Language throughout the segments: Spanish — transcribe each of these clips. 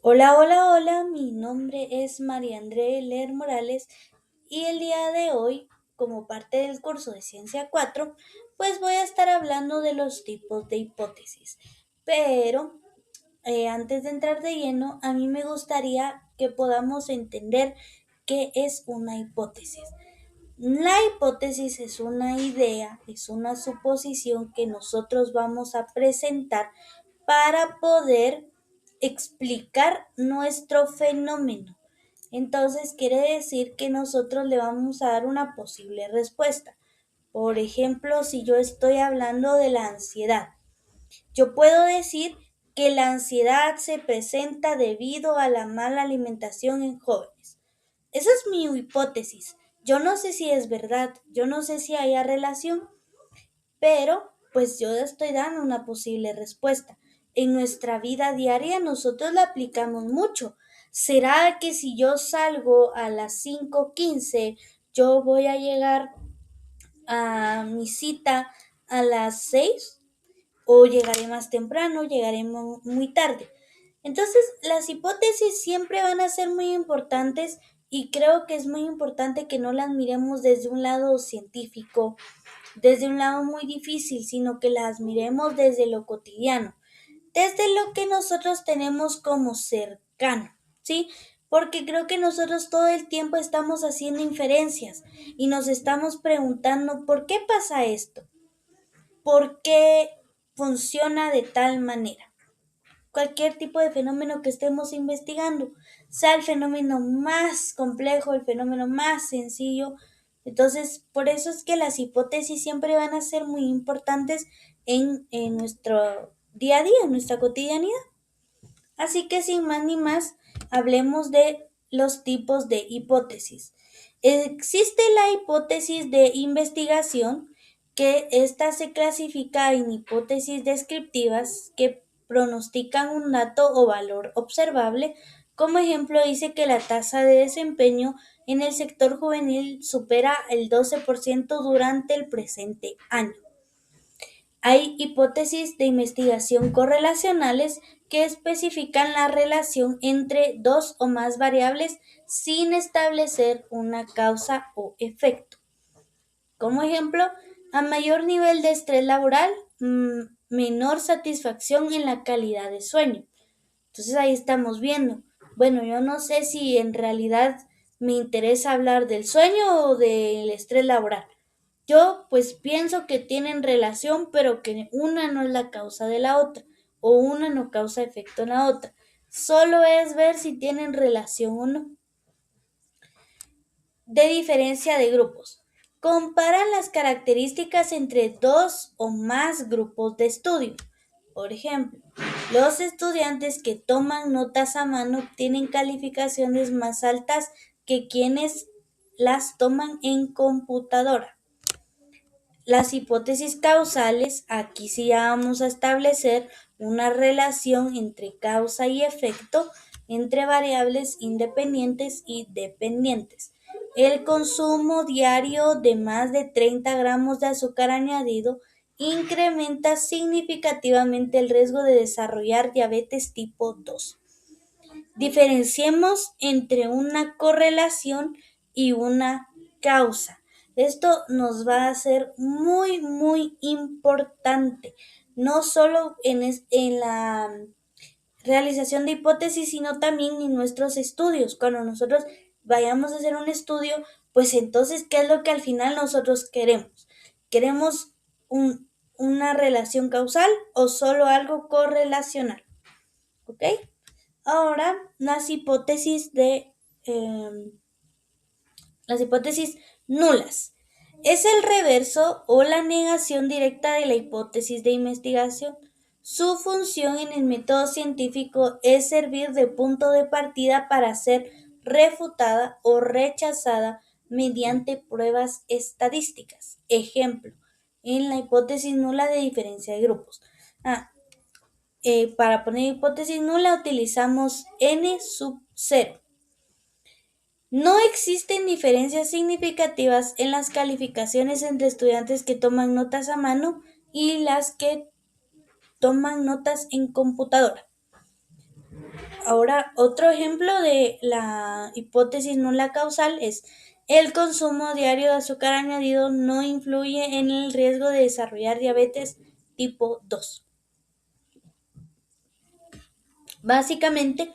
Hola, hola, hola, mi nombre es María André Ler Morales y el día de hoy, como parte del curso de Ciencia 4, pues voy a estar hablando de los tipos de hipótesis. Pero antes de entrar de lleno, a mí me gustaría que podamos entender qué es una hipótesis. La hipótesis es una idea, es una suposición que nosotros vamos a presentar para poder explicar nuestro fenómeno. Entonces quiere decir que nosotros le vamos a dar una posible respuesta. Por ejemplo, si yo estoy hablando de la ansiedad, yo puedo decir que la ansiedad se presenta debido a la mala alimentación en jóvenes. Esa es mi hipótesis. Yo no sé si es verdad, yo no sé si haya relación, pero pues yo estoy dando una posible respuesta. En nuestra vida diaria nosotros la aplicamos mucho. ¿Será que si yo salgo a las 5:15, yo voy a llegar a mi cita a las 6? ¿O llegaré más temprano, llegaré muy tarde? Entonces, las hipótesis siempre van a ser muy importantes y creo que es muy importante que no las miremos desde un lado científico, desde un lado muy difícil, sino que las miremos desde lo cotidiano, desde lo que nosotros tenemos como cercano, ¿sí? Porque creo que nosotros todo el tiempo estamos haciendo inferencias y nos estamos preguntando ¿por qué pasa esto? ¿Por qué funciona de tal manera? Cualquier tipo de fenómeno que estemos investigando, sea el fenómeno más complejo, el fenómeno más sencillo. Entonces, por eso es que las hipótesis siempre van a ser muy importantes en nuestro día a día, en nuestra cotidianidad. Así que sin más ni más, hablemos de los tipos de hipótesis. Existe la hipótesis de investigación, que ésta se clasifica en hipótesis descriptivas que pronostican un dato o valor observable. Como ejemplo, dice que la tasa de desempeño en el sector juvenil supera el 12% durante el presente año. Hay hipótesis de investigación correlacionales que especifican la relación entre dos o más variables sin establecer una causa o efecto. Como ejemplo, a mayor nivel de estrés laboral, menor satisfacción en la calidad de sueño. Entonces ahí estamos viendo. Bueno, yo no sé si en realidad me interesa hablar del sueño o del estrés laboral. Yo pues pienso que tienen relación, pero que una no es la causa de la otra, o una no causa efecto en la otra. Solo es ver si tienen relación o no. De diferencia de grupos. Comparan las características entre dos o más grupos de estudio. Por ejemplo, los estudiantes que toman notas a mano obtienen calificaciones más altas que quienes las toman en computadora. Las hipótesis causales, aquí sí ya vamos a establecer una relación entre causa y efecto entre variables independientes y dependientes. El consumo diario de más de 30 gramos de azúcar añadido incrementa significativamente el riesgo de desarrollar diabetes tipo 2. Diferenciemos entre una correlación y una causa. Esto nos va a ser muy, muy importante, no solo en la realización de hipótesis, sino también en nuestros estudios. Cuando nosotros vayamos a hacer un estudio, pues entonces, ¿qué es lo que al final nosotros queremos? ¿Queremos una relación causal o solo algo correlacional? ¿Ok? Ahora, eh, las hipótesis nulas. Es el reverso o la negación directa de la hipótesis de investigación. Su función en el método científico es servir de punto de partida para ser refutada o rechazada mediante pruebas estadísticas. Ejemplo, en la hipótesis nula de diferencia de grupos. Ah, para poner hipótesis nula utilizamos n sub 0. No existen diferencias significativas en las calificaciones entre estudiantes que toman notas a mano y las que toman notas en computadora. Ahora, otro ejemplo de la hipótesis nula causal es: el consumo diario de azúcar añadido no influye en el riesgo de desarrollar diabetes tipo 2. Básicamente,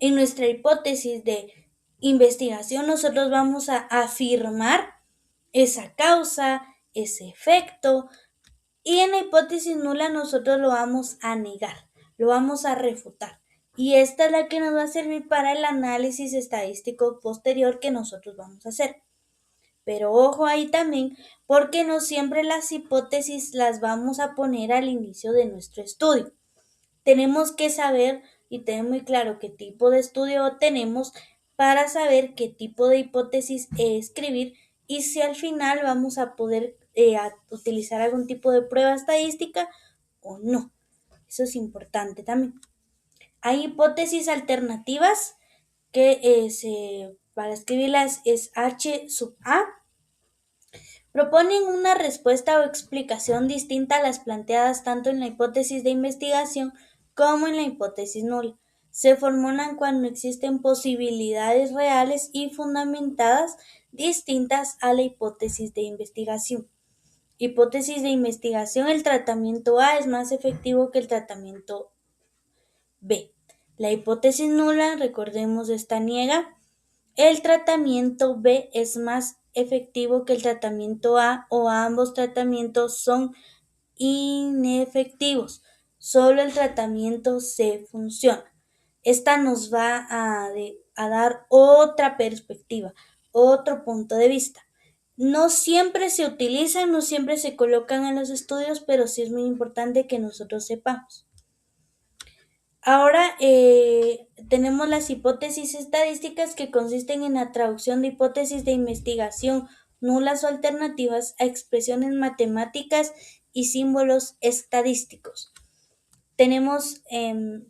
en nuestra hipótesis de investigación, nosotros vamos a afirmar esa causa, ese efecto, y en la hipótesis nula nosotros lo vamos a negar, lo vamos a refutar. Y esta es la que nos va a servir para el análisis estadístico posterior que nosotros vamos a hacer. Pero ojo ahí también, porque no siempre las hipótesis las vamos a poner al inicio de nuestro estudio. Tenemos que saber y tener muy claro qué tipo de estudio tenemos para saber qué tipo de hipótesis escribir y si al final vamos a poder utilizar algún tipo de prueba estadística o no. Eso es importante también. Hay hipótesis alternativas que para escribirlas es H sub A. Proponen una respuesta o explicación distinta a las planteadas tanto en la hipótesis de investigación como en la hipótesis nula. Se formulan cuando existen posibilidades reales y fundamentadas distintas a la hipótesis de investigación. Hipótesis de investigación: el tratamiento A es más efectivo que el tratamiento B. La hipótesis nula, recordemos, esta niega: el tratamiento B es más efectivo que el tratamiento A o ambos tratamientos son inefectivos. Solo el tratamiento C funciona. Esta nos va a dar otra perspectiva, otro punto de vista. No siempre se utilizan, no siempre se colocan en los estudios, pero sí es muy importante que nosotros sepamos. Ahora tenemos las hipótesis estadísticas, que consisten en la traducción de hipótesis de investigación nulas o alternativas a expresiones matemáticas y símbolos estadísticos. Tenemos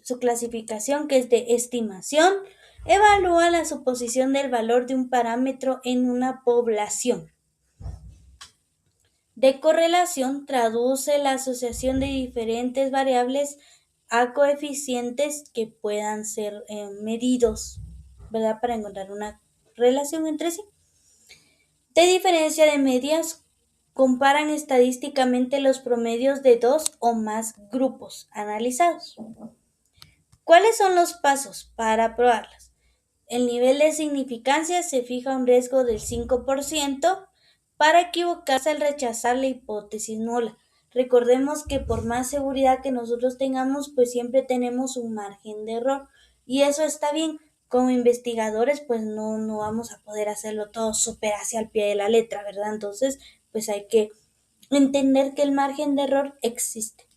su clasificación, que es de estimación. Evalúa la suposición del valor de un parámetro en una población. De correlación, traduce la asociación de diferentes variables a coeficientes que puedan ser medidos, ¿verdad? Para encontrar una relación entre sí. De diferencia de medias, comparan estadísticamente los promedios de dos o más grupos analizados. ¿Cuáles son los pasos para probarlas? El nivel de significancia: se fija un riesgo del 5% para equivocarse al rechazar la hipótesis nula. Recordemos que por más seguridad que nosotros tengamos, pues siempre tenemos un margen de error, y eso está bien. Como investigadores, pues no vamos a poder hacerlo todo súper hacia el pie de la letra, ¿verdad? Entonces, pues hay que entender que el margen de error existe.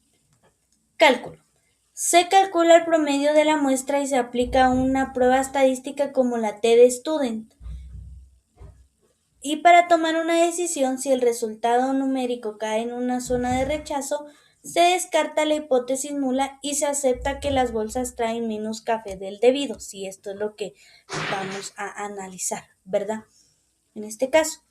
Cálculo: se calcula el promedio de la muestra y se aplica una prueba estadística como la t-de-student. Y para tomar una decisión, si el resultado numérico cae en una zona de rechazo, se descarta la hipótesis nula y se acepta que las bolsas traen menos café del debido, si esto es lo que vamos a analizar, ¿verdad? En este caso.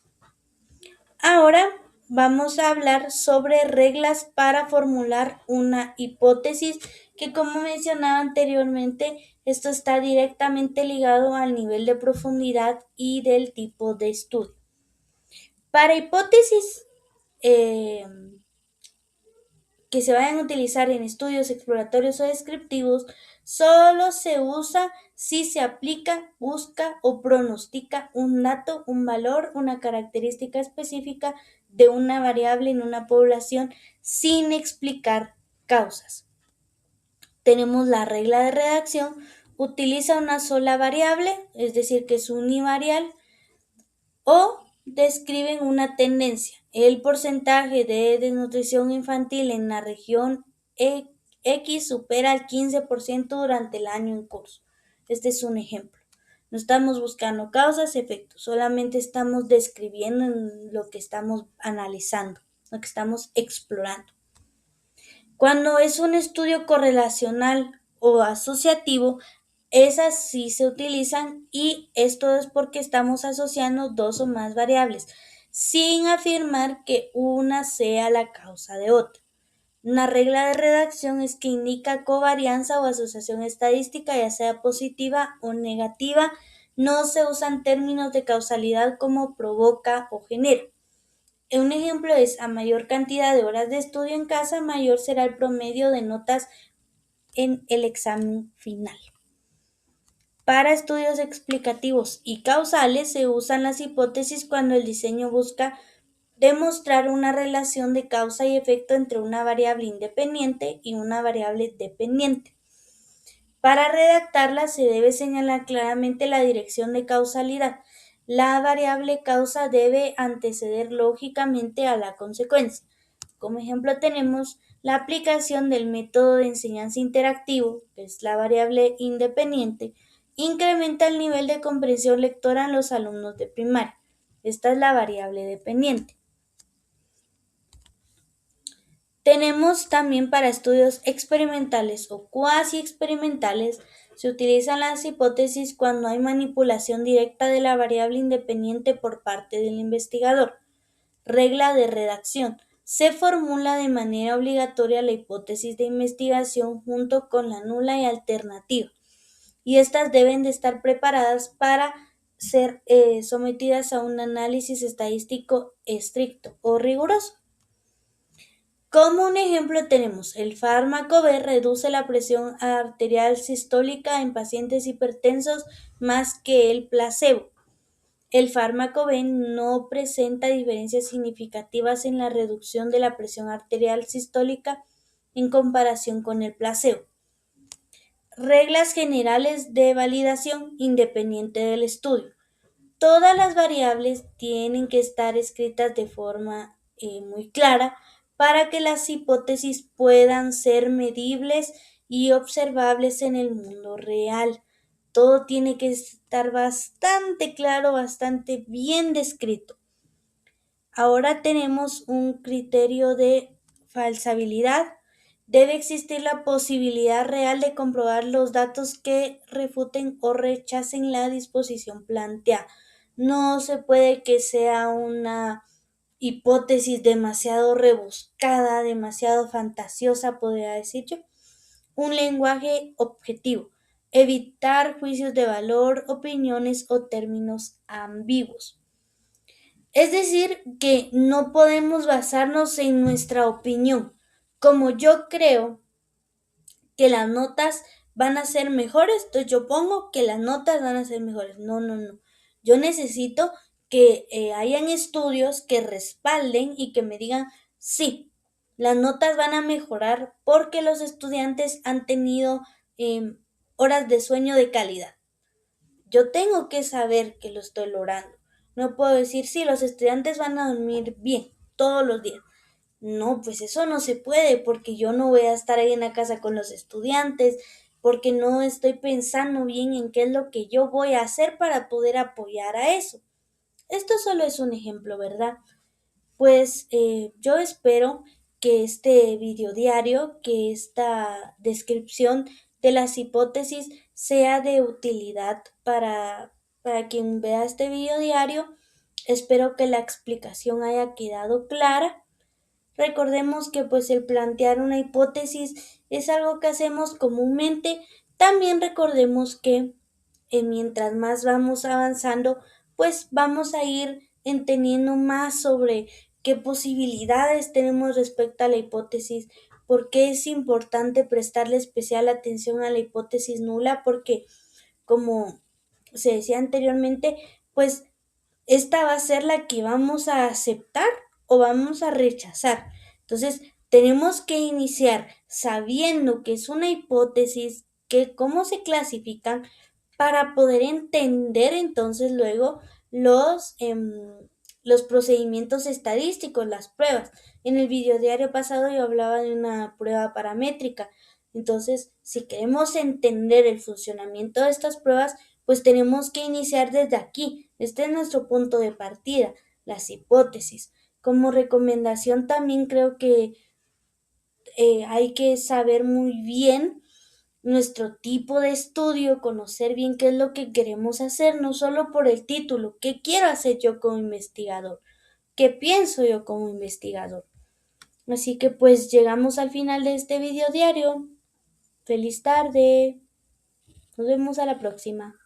Ahora vamos a hablar sobre reglas para formular una hipótesis, que, como mencionaba anteriormente, esto está directamente ligado al nivel de profundidad y del tipo de estudio. Para hipótesis que se vayan a utilizar en estudios exploratorios o descriptivos, solo se usa si se aplica, busca o pronostica un dato, un valor, una característica específica de una variable en una población sin explicar causas. Tenemos la regla de redacción: utiliza una sola variable, es decir, que es univarial, o describen una tendencia. El porcentaje de desnutrición infantil en la región X supera el 15% durante el año en curso. Este es un ejemplo. No estamos buscando causas, efectos, solamente estamos describiendo lo que estamos analizando, lo que estamos explorando. Cuando es un estudio correlacional o asociativo, esas sí se utilizan, y esto es porque estamos asociando dos o más variables sin afirmar que una sea la causa de otra. Una regla de redacción es que indica covarianza o asociación estadística, ya sea positiva o negativa. No se usan términos de causalidad como provoca o genera. Un ejemplo es: a mayor cantidad de horas de estudio en casa, mayor será el promedio de notas en el examen final. Para estudios explicativos y causales se usan las hipótesis cuando el diseño busca demostrar una relación de causa y efecto entre una variable independiente y una variable dependiente. Para redactarla se debe señalar claramente la dirección de causalidad. La variable causa debe anteceder lógicamente a la consecuencia. Como ejemplo tenemos la aplicación del método de enseñanza interactivo, que es la variable independiente, incrementa el nivel de comprensión lectora en los alumnos de primaria. Esta es la variable dependiente. Tenemos también para estudios experimentales o cuasi experimentales, se utilizan las hipótesis cuando hay manipulación directa de la variable independiente por parte del investigador. Regla de redacción. Se formula de manera obligatoria la hipótesis de investigación junto con la nula y alternativa, y estas deben de estar preparadas para ser sometidas a un análisis estadístico estricto o riguroso. Como un ejemplo tenemos: el fármaco B reduce la presión arterial sistólica en pacientes hipertensos más que el placebo. El fármaco B no presenta diferencias significativas en la reducción de la presión arterial sistólica en comparación con el placebo. Reglas generales de validación independiente del estudio. Todas las variables tienen que estar escritas de forma muy clara para que las hipótesis puedan ser medibles y observables en el mundo real. Todo tiene que estar bastante claro, bastante bien descrito. Ahora tenemos un criterio de falsabilidad. Debe existir la posibilidad real de comprobar los datos que refuten o rechacen la disposición planteada. No se puede que sea una hipótesis demasiado rebuscada, demasiado fantasiosa, podría decir yo. Un lenguaje objetivo. Evitar juicios de valor, opiniones o términos ambiguos. Es decir, que no podemos basarnos en nuestra opinión. Como yo creo que las notas van a ser mejores, entonces yo pongo que las notas van a ser mejores. No, no, no. Yo necesito que hayan estudios que respalden y que me digan: sí, las notas van a mejorar porque los estudiantes han tenido horas de sueño de calidad. Yo tengo que saber que lo estoy logrando. No puedo decir: sí, los estudiantes van a dormir bien todos los días. No, pues eso no se puede, porque yo no voy a estar ahí en la casa con los estudiantes, porque no estoy pensando bien en qué es lo que yo voy a hacer para poder apoyar a eso. Esto solo es un ejemplo, ¿verdad? Pues yo espero que este video diario, que esta descripción de las hipótesis sea de utilidad para quien vea este video diario. Espero que la explicación haya quedado clara. Recordemos que pues el plantear una hipótesis es algo que hacemos comúnmente. También recordemos que mientras más vamos avanzando, pues vamos a ir entendiendo más sobre qué posibilidades tenemos respecto a la hipótesis, por qué es importante prestarle especial atención a la hipótesis nula, porque como se decía anteriormente, pues esta va a ser la que vamos a aceptar o vamos a rechazar. Entonces, tenemos que iniciar sabiendo que es una hipótesis, que cómo se clasifican, para poder entender entonces luego los, los procedimientos estadísticos, las pruebas. En el video diario pasado yo hablaba de una prueba paramétrica. Entonces, si queremos entender el funcionamiento de estas pruebas, pues tenemos que iniciar desde aquí. Este es nuestro punto de partida, las hipótesis. Como recomendación también creo que hay que saber muy bien nuestro tipo de estudio, conocer bien qué es lo que queremos hacer, no solo por el título: qué quiero hacer yo como investigador, qué pienso yo como investigador. Así que pues llegamos al final de este video diario. Feliz tarde. Nos vemos a la próxima.